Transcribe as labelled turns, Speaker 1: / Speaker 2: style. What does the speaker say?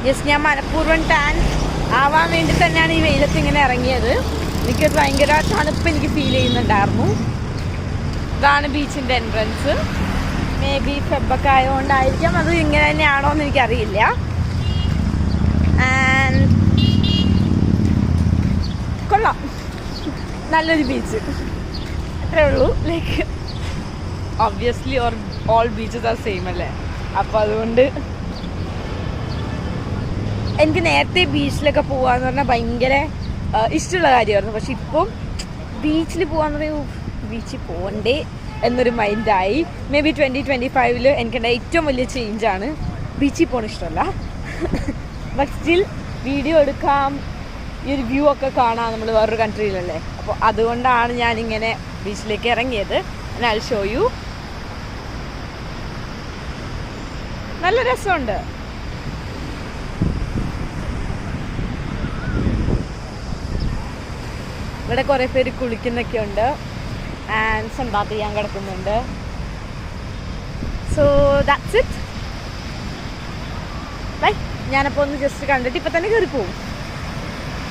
Speaker 1: Just ഞാൻ മനഃപൂർവ്വം tan ആവാൻ വേണ്ടി തന്നെയാണ് ഈ വെയിലത്ത് ഇങ്ങനെ ഇറങ്ങിയത്. എനിക്ക് ഭയങ്കര തണുപ്പ് എനിക്ക് ഫീൽ ചെയ്യുന്നുണ്ടായിരുന്നു. ഇതാണ് ബീച്ചിൻ്റെ എൻട്രൻസ്. മേ ബി ഫെബൊക്കെ ആയതുകൊണ്ടായിരിക്കാം, അത് ഇങ്ങനെ തന്നെയാണോ എന്ന് എനിക്കറിയില്ല. ആൻഡ് കൊള്ളാം, നല്ലൊരു ബീച്ച്, അത്രേ ഉള്ളൂ. Like obviously all beaches are same അല്ലേ, അപ്പോൾ അതുകൊണ്ട് എനിക്ക് നേരത്തെ ബീച്ചിലൊക്കെ പോകാന്ന് പറഞ്ഞാൽ ഭയങ്കര ഇഷ്ടമുള്ള കാര്യമായിരുന്നു. പക്ഷെ ഇപ്പം ബീച്ചിൽ പോകാന്ന് പറയുമ്പോൾ ബീച്ചിൽ പോകണ്ടേ എന്നൊരു മൈൻഡായി. മേ ബി 2025 എനിക്കുണ്ടായ ഏറ്റവും വലിയ ചേഞ്ചാണ്. ബീച്ചിൽ പോകണ ഇഷ്ടമല്ല, ബട്ട് സ്റ്റിൽ വീഡിയോ എടുക്കാം, ഈ ഒരു വ്യൂ ഒക്കെ കാണാം. നമ്മൾ വേറൊരു കൺട്രിയിലല്ലേ, അപ്പോൾ അതുകൊണ്ടാണ് ഞാനിങ്ങനെ ബീച്ചിലേക്ക് ഇറങ്ങിയത്. I'll show you. നല്ല രസമുണ്ട്. ഇവിടെ കുറേ പേര് കുളിക്കുന്നൊക്കെ ഉണ്ട് ആൻഡ് സൺബാത്ത് ചെയ്യാൻ കിടക്കുന്നുണ്ട്. So that's it. ബൈ. ഞാനപ്പോൾ ഒന്ന് ജസ്റ്റ് കണ്ടിട്ട് ഇപ്പം തന്നെ കയറി പോകും.